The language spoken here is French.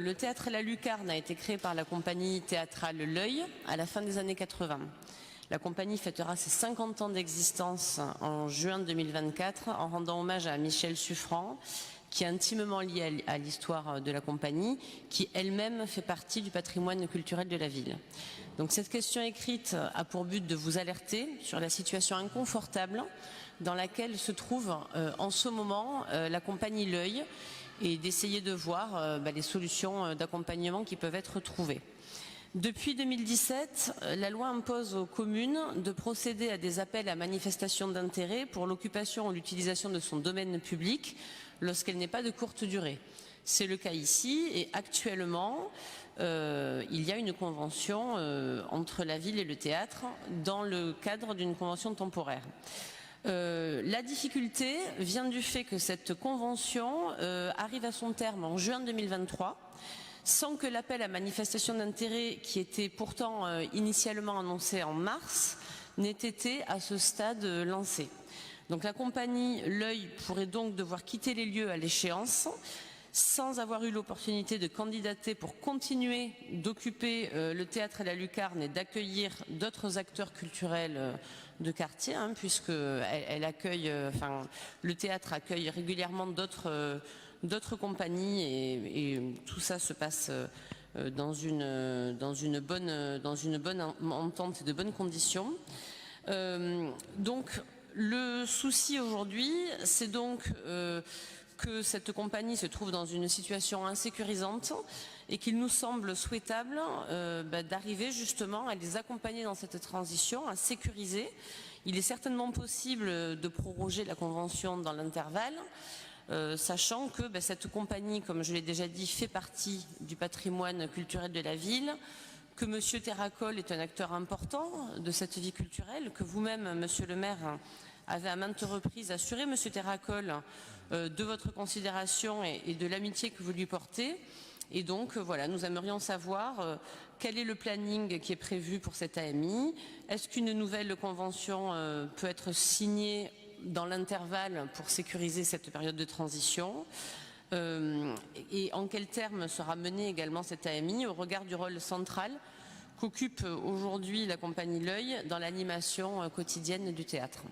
Le théâtre La Lucarne a été créé par la compagnie théâtrale L'Œil à la fin des années 80. La compagnie fêtera ses 50 ans d'existence en juin 2024 en rendant hommage à Michel Suffrand, qui est intimement lié à l'histoire de la compagnie, qui elle-même fait partie du patrimoine culturel de la ville. Donc cette question écrite a pour but de vous alerter sur la situation inconfortable dans laquelle se trouve en ce moment la compagnie L'Œil et d'essayer de voir les solutions d'accompagnement qui peuvent être trouvées. Depuis 2017, la loi impose aux communes de procéder à des appels à manifestation d'intérêt pour l'occupation ou l'utilisation de son domaine public lorsqu'elle n'est pas de courte durée. C'est le cas ici et actuellement, il y a une convention entre la ville et le théâtre dans le cadre d'une convention temporaire. La difficulté vient du fait que cette convention arrive à son terme en juin 2023 sans que l'appel à manifestation d'intérêt qui était pourtant initialement annoncé en mars n'ait été à ce stade lancé. Donc la compagnie L'Œil pourrait donc devoir quitter les lieux à l'échéance sans avoir eu l'opportunité de candidater pour continuer d'occuper le théâtre et la Lucarne et d'accueillir d'autres acteurs culturels de quartier, puisque elle accueille, le théâtre accueille régulièrement d'autres compagnies et tout ça se passe dans une bonne entente et de bonnes conditions. Donc le souci aujourd'hui, c'est donc que cette compagnie se trouve dans une situation insécurisante et qu'il nous semble souhaitable d'arriver justement à les accompagner dans cette transition, à sécuriser. Il est certainement possible de proroger la convention dans l'intervalle, sachant que cette compagnie, comme je l'ai déjà dit, fait partie du patrimoine culturel de la ville, que M. Terracol est un acteur important de cette vie culturelle, que vous-même, M. le maire, avez à maintes reprises assuré, M. Terracol, de votre considération et de l'amitié que vous lui portez. Et donc, voilà, nous aimerions savoir quel est le planning qui est prévu pour cette AMI. Est-ce qu'une nouvelle convention peut être signée dans l'intervalle pour sécuriser cette période de transition et en quels termes sera menée également cette AMI au regard du rôle central qu'occupe aujourd'hui la compagnie L'Œil dans l'animation quotidienne du théâtre.